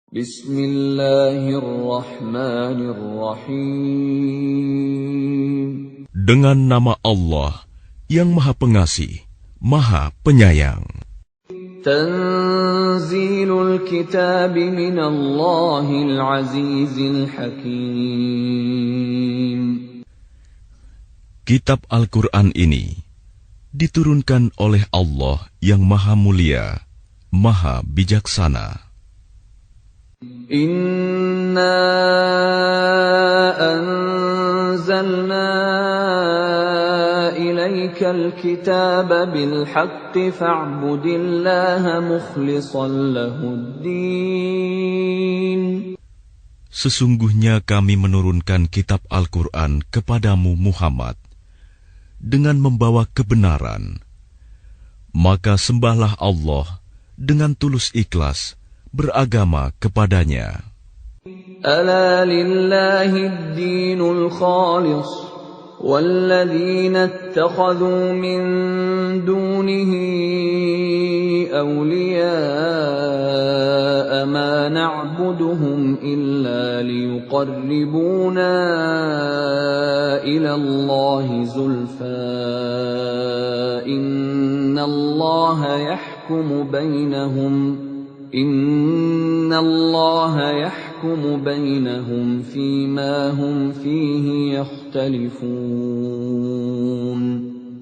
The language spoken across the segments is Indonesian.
Bismillahirrahmanirrahim. Dengan nama Allah yang Maha Pengasih, Maha Penyayang. Tanzilul kitab minallahil azizil hakim. Kitab Al-Quran ini diturunkan oleh Allah yang Maha Mulia, Maha Bijaksana. Inna anzalna ilaikal kitaba bil haqqi fa'budillaha mukhlishan lahuddin. Sesungguhnya kami menurunkan kitab Al-Quran kepadamu Muhammad dengan membawa kebenaran. Maka sembahlah Allah dengan tulus ikhlas beragama kepadanya. Ala lillahid dinul khalis walladzina ittakhadhu min dunihi awliya'a ma na'buduhum illa liyuqarribuna ila Allahi zulfa innallaha yahkumu bainahum Inna Allah yahkumu bainahum fima hum fihi yakhtalifun.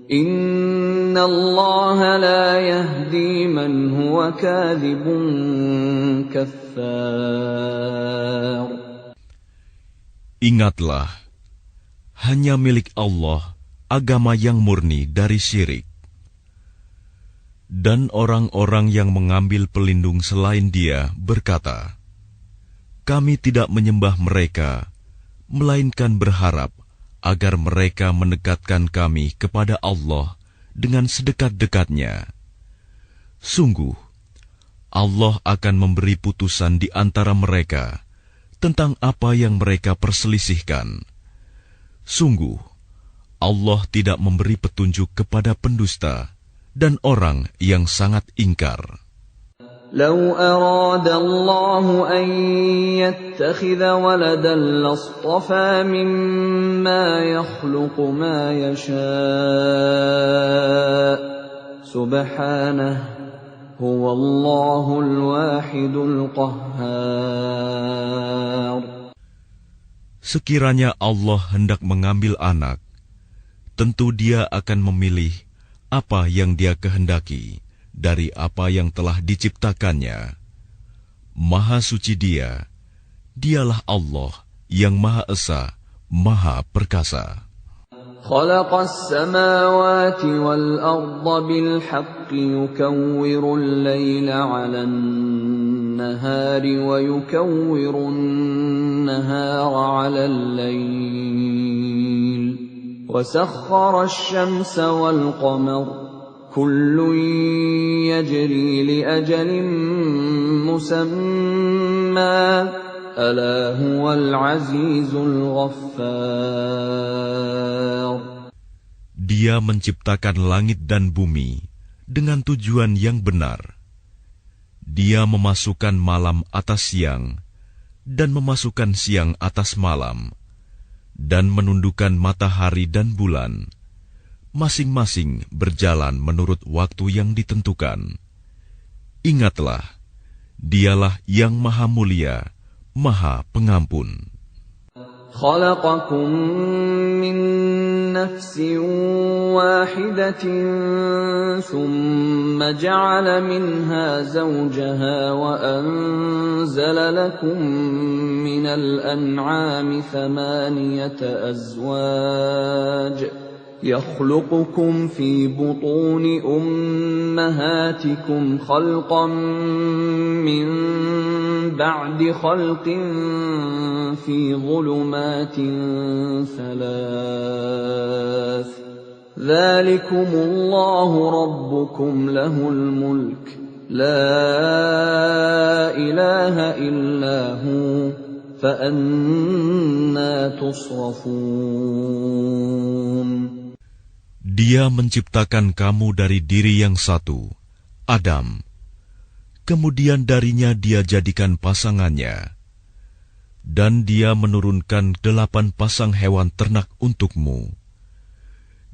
Inna Allah la yahdi man huwa kadhibun kaffar. Ingatlah, hanya milik Allah agama yang murni dari syirik. Dan orang-orang yang mengambil pelindung selain Dia berkata, kami tidak menyembah mereka, melainkan berharap agar mereka mendekatkan kami kepada Allah dengan sedekat-dekatnya. Sungguh, Allah akan memberi putusan di antara mereka tentang apa yang mereka perselisihkan. Sungguh, Allah tidak memberi petunjuk kepada pendusta dan orang yang sangat ingkar. Lau arada Allah an yattakhidha waladan lastafa mimma yakhluqu ma yasha' subhanahu huwallahul wahidul qahhar. Sekiranya Allah hendak mengambil anak, tentu Dia akan memilih apa yang Dia kehendaki dari apa yang telah diciptakannya. Maha suci Dia, Dialah Allah yang Maha Esa, Maha Perkasa. Khalaqas samawati wal arda bil haqqi yukawwirul layla 'alan nahari wa yukawwirun nahara 'alal layl. وسخر الشمس والقمر كل يجري لأجل مسمى ألا هو العزيز الغفار. Dia menciptakan langit dan bumi dengan tujuan yang benar. Dia memasukkan malam atas siang dan memasukkan siang atas malam, dan menundukkan matahari dan bulan, masing-masing berjalan menurut waktu yang ditentukan. Ingatlah, Dialah yang Maha Mulia, Maha Pengampun. Khalaqakum min nafsin wahidatin thumma ja'ala minha zawjaha wa anzala lakum minal an'ami thamaniyata azwaj يخلقكم في بطون أمهاتكم خلقا من بعد خلق في ظلمات ثلاث ذلكم الله ربكم له الملك لا إله إلا هو فأنى تصرفون. Dia menciptakan kamu dari diri yang satu, Adam. kemudian darinya dia jadikan pasangannya, dan dia menurunkan 8 pasang hewan ternak untukmu.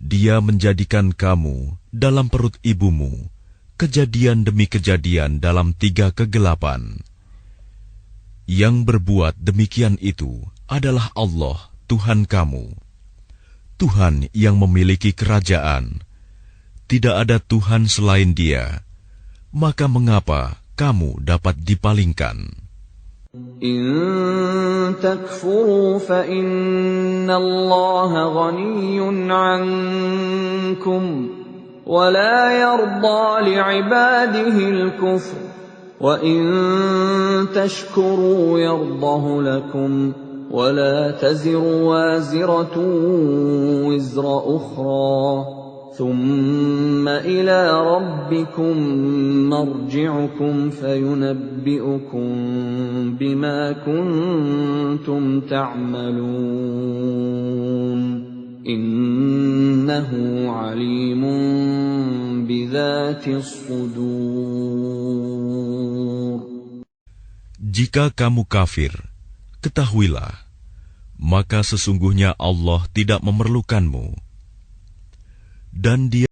Dia menjadikan kamu dalam perut ibumu, kejadian demi kejadian dalam 3 kegelapan. Yang berbuat demikian itu adalah Allah, Tuhan kamu, Tuhan yang memiliki kerajaan. Tidak ada Tuhan selain Dia. Maka mengapa kamu dapat dipalingkan? إن تكفروا فإن الله غني عنكم ولا يرضى لعباده الكفر وإن تشكروا يرضه لكم ولا تزر وازرة وزر أخرى ثم إلى ربكم مرجعكم فينبئكم بما كنتم تعملون إنه عليم بذات الصدور. Jika kamu kafir, ketahuilah, maka sesungguhnya Allah tidak memerlukanmu, dan Dia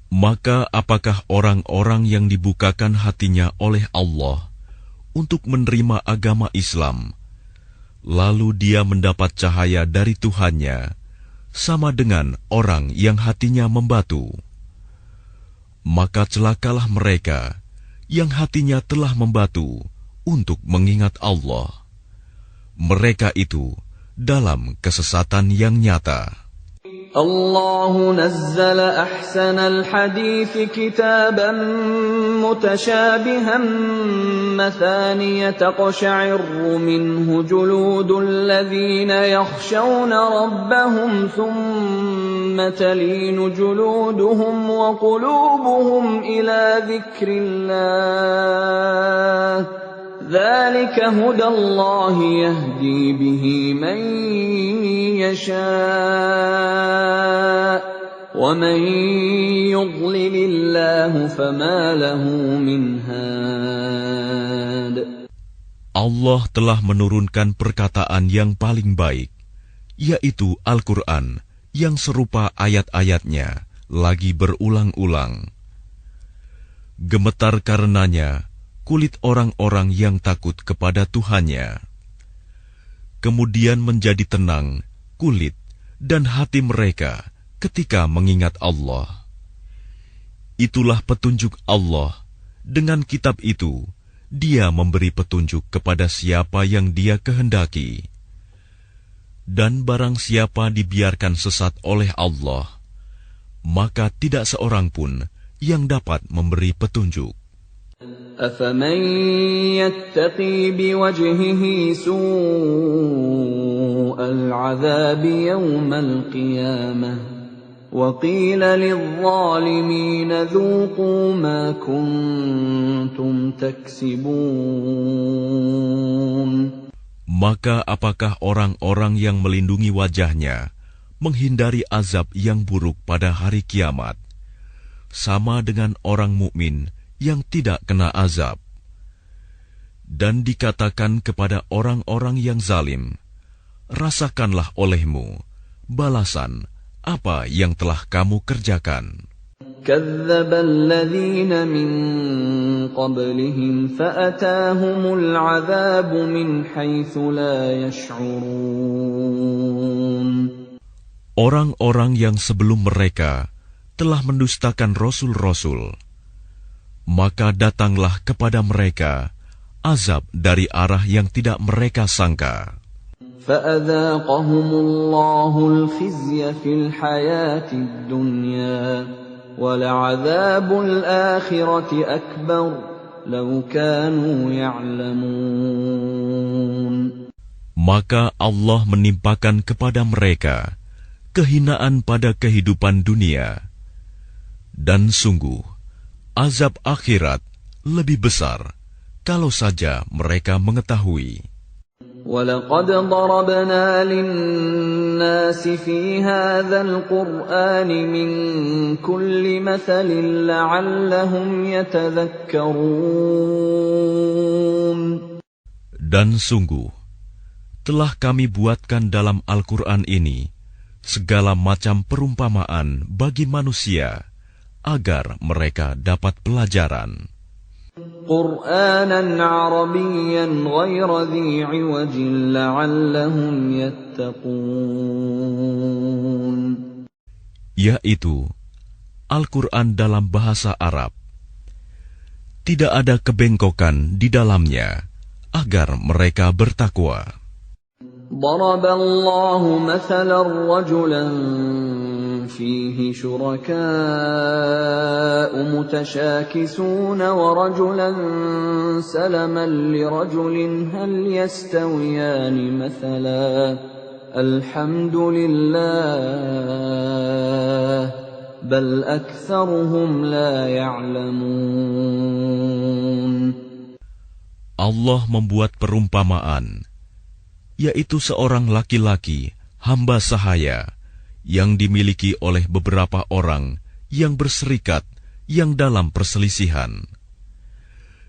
Maka apakah orang-orang yang dibukakan hatinya oleh Allah untuk menerima agama Islam, lalu dia mendapat cahaya dari Tuhannya, sama dengan orang yang hatinya membatu? Maka celakalah mereka yang hatinya telah membatu untuk mengingat Allah. Mereka itu dalam kesesatan yang nyata. الله نزل أحسن الحديث كتابا متشابها مثانية تقشعر منه جلود الذين يخشون ربهم ثم تلين جلودهم وقلوبهم إلى ذكر الله ذلك هدى الله يهدي به من يشاء ومن يضلل الله فما له من هاد. Allah telah menurunkan perkataan yang paling baik, yaitu Al-Quran yang serupa ayat-ayatnya lagi berulang-ulang. Gemetar karenanya kulit orang-orang yang takut kepada Tuhannya. Kemudian menjadi tenang kulit dan hati mereka ketika mengingat Allah. Itulah petunjuk Allah. Dengan kitab itu, Dia memberi petunjuk kepada siapa yang Dia kehendaki. Dan barang siapa dibiarkan sesat oleh Allah, maka tidak seorang pun yang dapat memberi petunjuk. أفمن يتقي بوجهه سوء العذاب يوم القيامة وقيل للظالمين ذوقوا ما كنتم تكسبون. Maka apakah orang-orang yang melindungi wajahnya menghindari azab yang buruk pada hari kiamat, sama dengan orang mukmin yang tidak kena azab? Dan dikatakan kepada orang-orang yang zalim, rasakanlah olehmu balasan apa yang telah kamu kerjakan. كذب الذين من قبلهم فأتاهم العذاب من حيث لا يشعرون. Orang-orang yang sebelum mereka telah mendustakan rasul-rasul, maka datanglah kepada mereka azab dari arah yang tidak mereka sangka. فأذاقهم الله الخزي في الحياة الدنيا ولعذاب الآخرة أكبر لو كانوا يعلمون. Maka Allah menimpakan kepada mereka kehinaan pada kehidupan dunia, dan sungguh azab akhirat lebih besar kalau saja mereka mengetahui. وَلَقَدْ ضَرَبْنَا لِلنَّاسِ فِي هَذَا الْقُرْآنِ مِنْ كُلِّ مَثَلٍ لَعَلَّهُمْ يَتَذَكَّرُونَ. Dan sungguh telah kami buatkan dalam Al-Quran ini segala macam perumpamaan bagi manusia agar mereka dapat pelajaran. قُرْآنًا عَرَبِيًّا غَيْرَ ذِي عِوَجٍ لَعَلَّهُمْ يَتَّقُونَ. Yaitu Al-Quran dalam bahasa Arab. Tidak ada kebengkokan di dalamnya agar mereka bertakwa. ضرب الله مثلا رجلا فيه شركاء متشاكسون ورجلا سلما لرجل هل يستويان مثلا الحمد لله بل أكثرهم لا يعلمون. Allah membuat perumpamaan, yaitu seorang laki-laki, hamba sahaya, yang dimiliki oleh beberapa orang yang berserikat yang dalam perselisihan,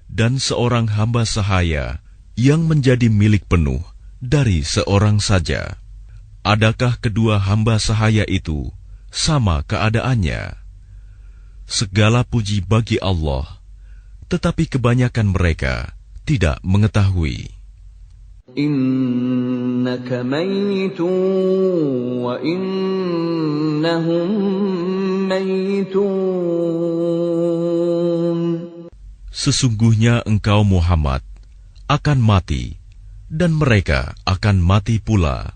dan seorang hamba sahaya yang menjadi milik penuh dari seorang saja. Adakah kedua hamba sahaya itu sama keadaannya. Segala puji bagi Allah, tetapi kebanyakan mereka tidak mengetahui. Innaka mayyitun wa innahum mayyitun. Sesungguhnya engkau Muhammad akan mati, dan mereka akan mati pula.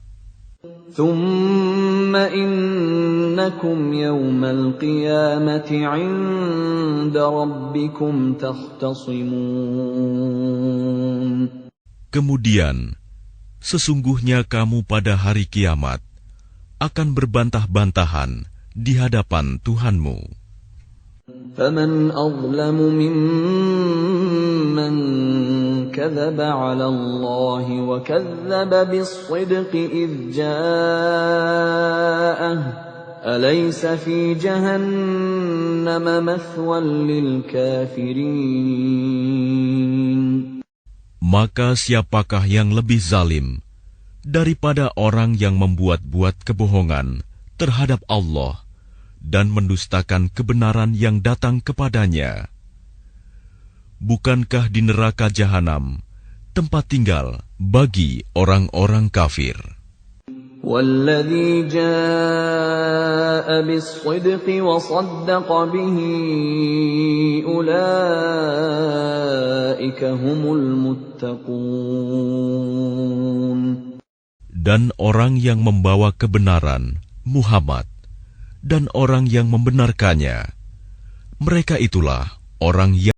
Thumma innakum yawmal qiyamati 'inda rabbikum takhtasimun. Kemudian, sesungguhnya kamu pada hari kiamat akan berbantah-bantahan di hadapan Tuhanmu. فَمَنْ أَظْلَمُ مِمَّنْ كَذَبَ عَلَى اللَّهِ وَكَذَّبَ بِالصِّدْقِ إِذْ جَاءَهُ أَلَيْسَ فِي جَهَنَّمَ مَثْوًى لِلْكَافِرِينَ. Maka siapakah yang lebih zalim daripada orang yang membuat-buat kebohongan terhadap Allah dan mendustakan kebenaran yang datang kepadanya? Bukankah di neraka jahanam tempat tinggal bagi orang-orang kafir? وَالَّذِي جَاءَ بِالصِّدْقِ وَصَدَّقَ بِهِ أُولَئِكَ هُمُ الْمُتَّقُونَ. Dan orang yang membawa kebenaran, Muhammad, dan orang yang membenarkannya, mereka itulah orang yang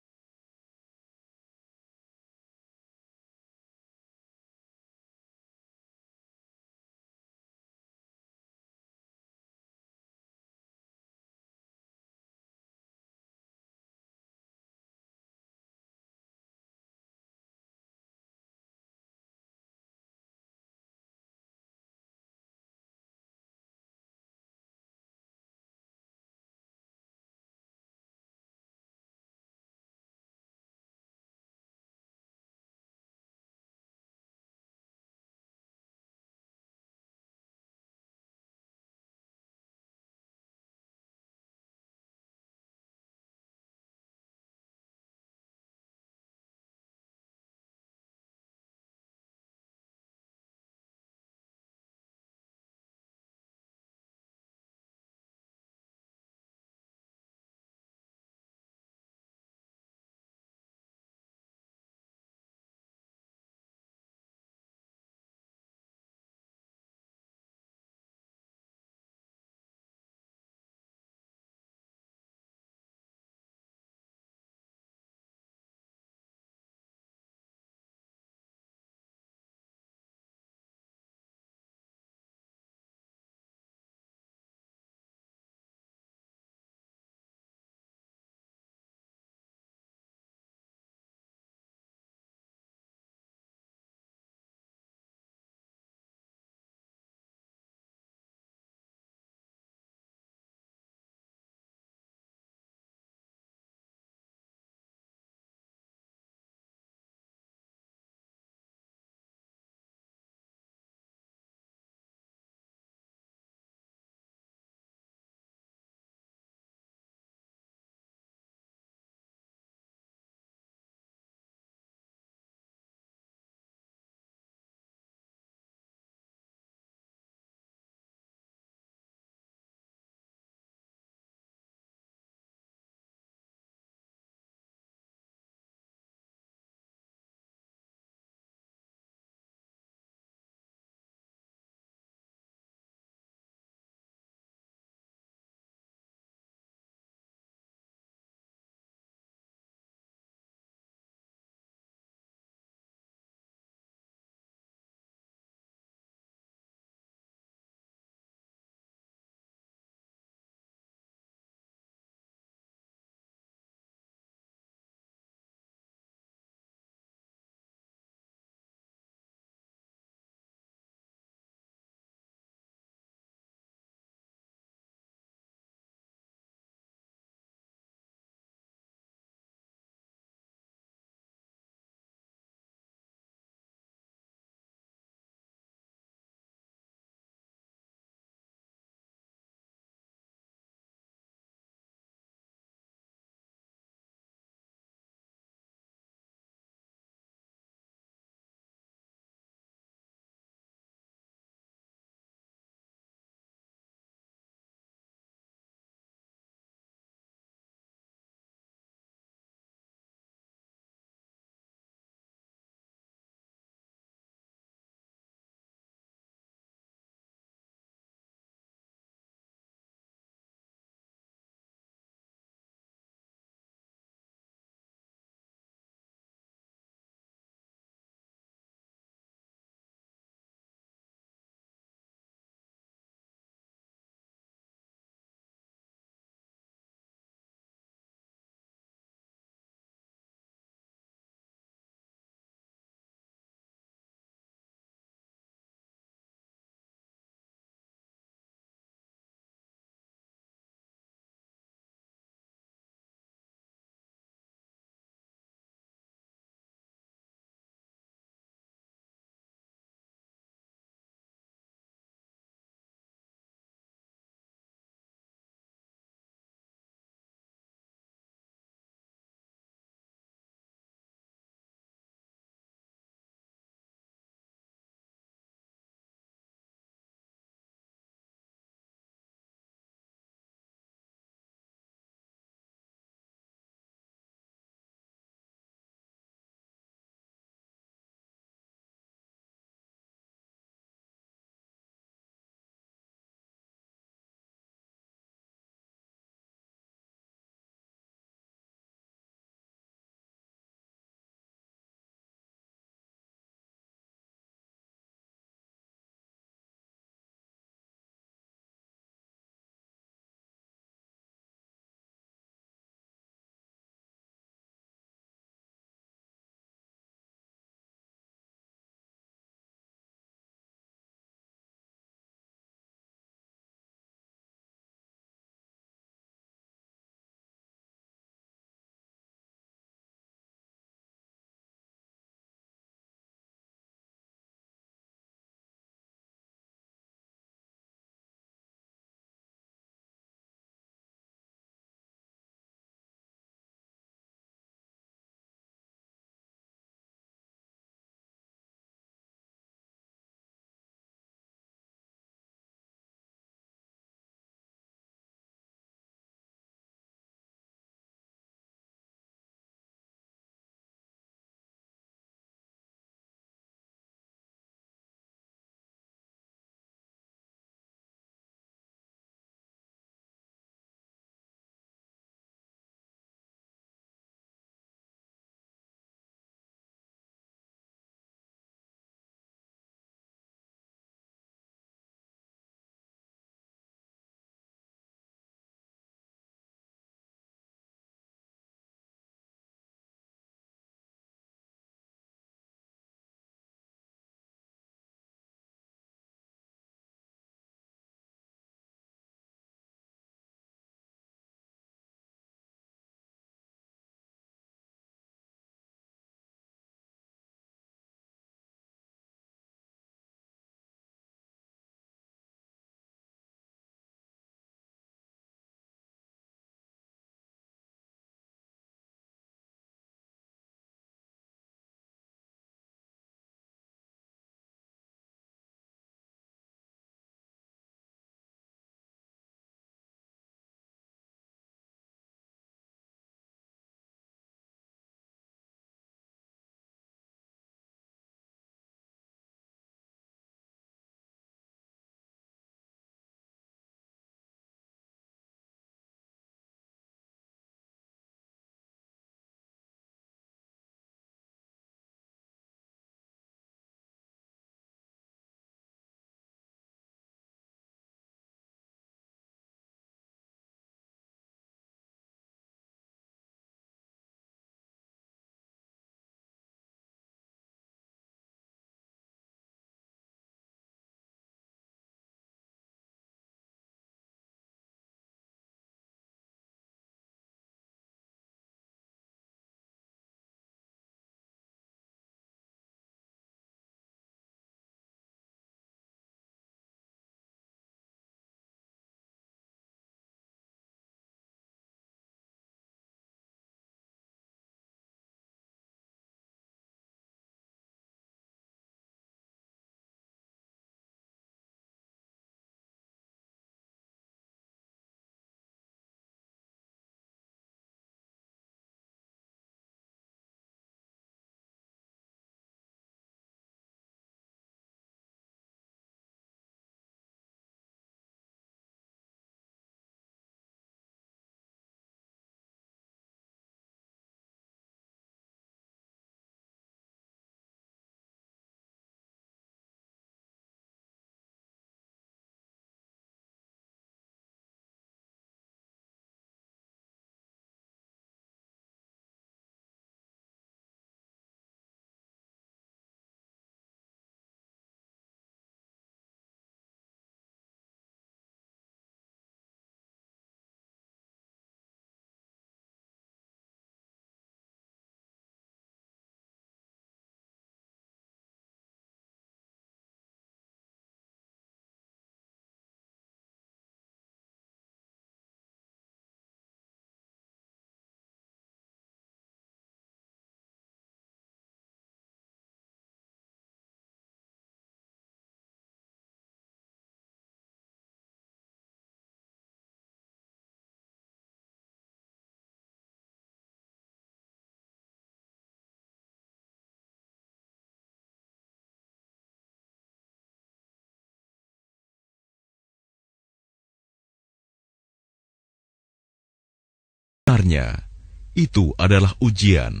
sebenarnya itu adalah ujian,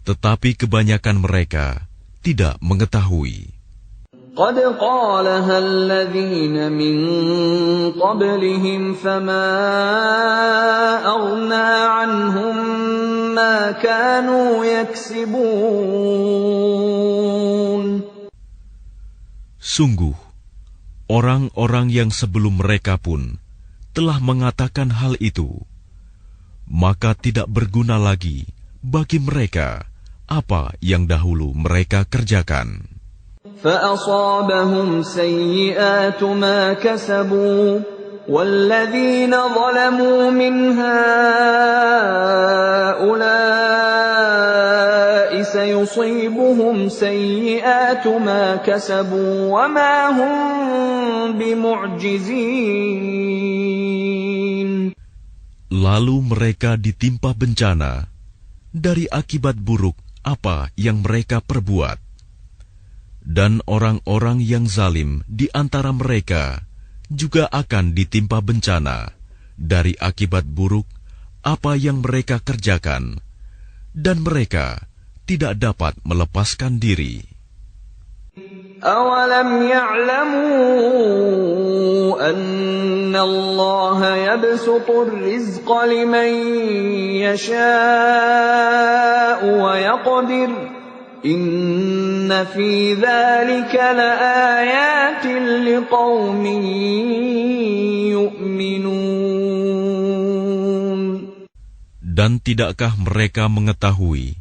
tetapi kebanyakan mereka tidak mengetahui. قد قالها الذين من قبلهم فما أغنى عنهم ما كانوا يكسبون. Sungguh, orang-orang yang sebelum mereka pun telah mengatakan hal itu, maka tidak berguna lagi bagi mereka apa yang dahulu mereka kerjakan. فأصابهم سيئات ما كسبوا والذين ظلموا من هؤلاء سيصيبهم سيئات ما كسبوا وما هم بمعجزين. Lalu mereka ditimpa bencana dari akibat buruk apa yang mereka perbuat. Dan orang-orang yang zalim di antara mereka juga akan ditimpa bencana dari akibat buruk apa yang mereka kerjakan, dan mereka tidak dapat melepaskan diri. أَوَلَمْ يَعْلَمُوا أَنَّ اللَّهَ يَبْسُطُ الرِّزْقَ لِمَن يَشَاءُ وَيَقْدِرُ إِنَّ فِي ذَلِكَ لَآيَاتٍ لِقَوْمٍ يُؤْمِنُونَ. Dan tidakkah mereka mengetahui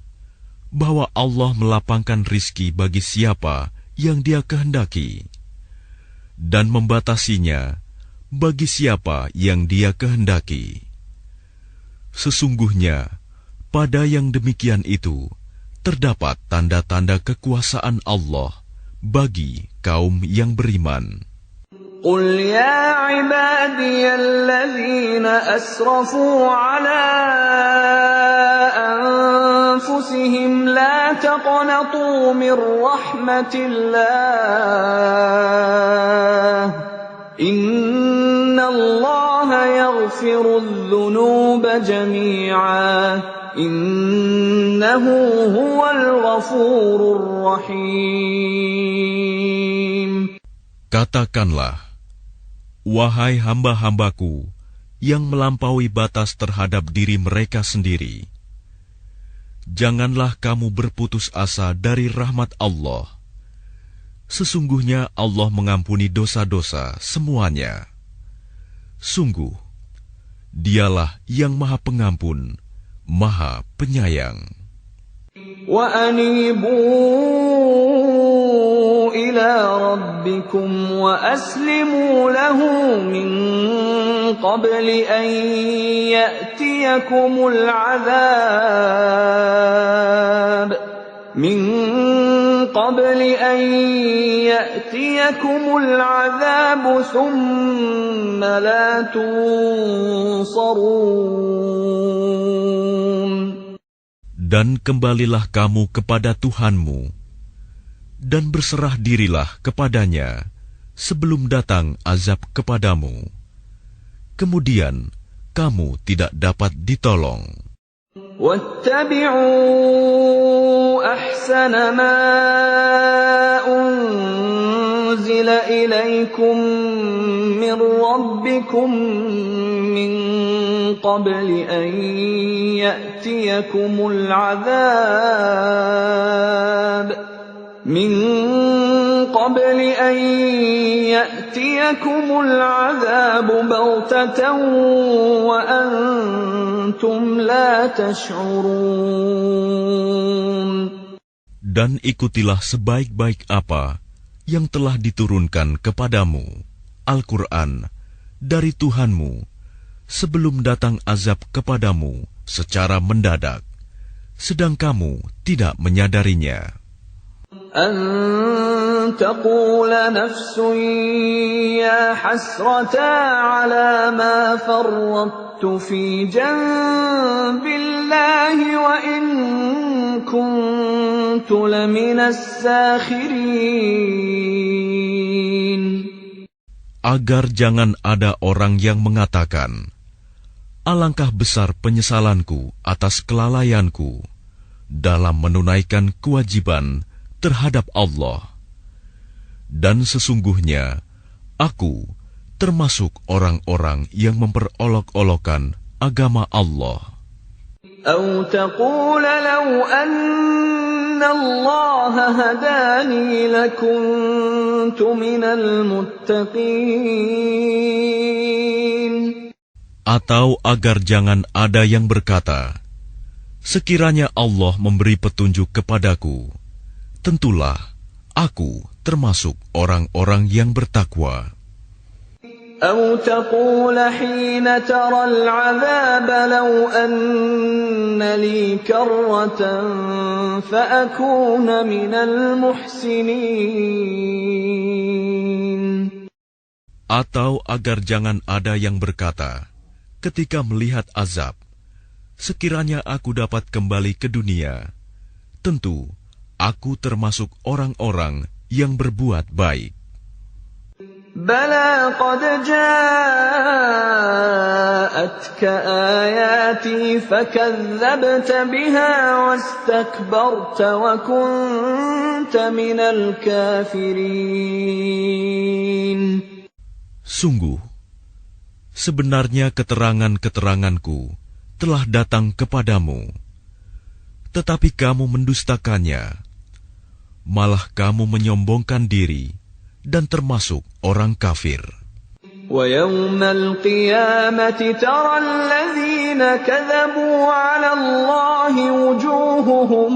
bahwa Allah melapangkan rizki bagi siapa yang Dia kehendaki, dan membatasinya bagi siapa yang Dia kehendaki. Sesungguhnya, pada yang demikian itu terdapat tanda-tanda kekuasaan Allah bagi kaum yang beriman. قُلْ يَا عِبَادِيَ الَّذِينَ أَسْرَفُوا عَلَىٰ أَنفُسِهِمْ لَا تَقْنَطُوا مِن رَّحْمَةِ اللَّهِ إِنَّ اللَّهَ يَغْفِرُ الذُّنُوبَ جَمِيعًا إِنَّهُ هُوَ الْغَفُورُ الرَّحِيمُ. Katakanlah, wahai hamba-hambaku yang melampaui batas terhadap diri mereka sendiri, janganlah kamu berputus asa dari rahmat Allah. Sesungguhnya Allah mengampuni dosa-dosa semuanya. Sungguh, Dialah yang Maha Pengampun, Maha Penyayang. وَأَنِيبُوا إِلَىٰ رَبِّكُمْ وَأَسْلِمُوا لَهُ مِن قَبْلِ أَن يَأْتِيَكُمُ الْعَذَابُ ثُمَّ لَا تُنصَرُونَ. Dan kembalilah kamu kepada Tuhanmu, dan berserah dirilah kepadanya sebelum datang azab kepadamu. Kemudian kamu tidak dapat ditolong. وَاتَّبِعُوا أَحْسَنَ مَا أُنزِلَ إِلَيْكُم مِّن رَّبِّكُم مِّن قَبْلِ أَن يَأْتِيَكُمُ الْعَذَابُ بَغْتَةً وَأَنتُمْ لَا تَشْعُرُونَ. Dan ikutilah sebaik-baik apa yang telah diturunkan kepadamu, Al-Quran, dari Tuhanmu, sebelum datang azab kepadamu secara mendadak, sedang kamu tidak menyadarinya. أَن تَقُولَ نَفْسٌ يَا حَسْرَتَا عَلَىٰ مَا فَرَّطتُ فِي جَنبِ اللَّهِ وَإِن كُنتُ لَمِنَ السَّاخِرِينَ. Agar jangan ada orang yang mengatakan, alangkah besar penyesalanku atas kelalaianku dalam menunaikan kewajiban terhadap Allah. Dan sesungguhnya aku termasuk orang-orang yang memperolok-olokkan agama Allah. أو تقول لو أن الله هداني لكنت من المتقين. Atau agar jangan ada yang berkata, sekiranya Allah memberi petunjuk kepadaku, tentulah aku termasuk orang-orang yang bertakwa. أو تقول حين ترى العذاب لو أن لي كرة فأكون من المحسنين. Atau agar jangan ada yang berkata, ketika melihat azab, sekiranya aku dapat kembali ke dunia, tentu aku termasuk orang-orang yang berbuat baik. بلى قد جاءتك آياتي فكذبت بها واستكبرت وكنت من الكافرين. Sungguh, sebenarnya keterangan-keteranganku telah datang kepadamu, tetapi kamu mendustakannya, malah kamu menyombongkan diri dan termasuk orang kafir. وَيَوْمَ الْقِيَامَةِ تَرَى الَّذِينَ كَذَبُوا عَلَى اللَّهِ وُجُوهُهُم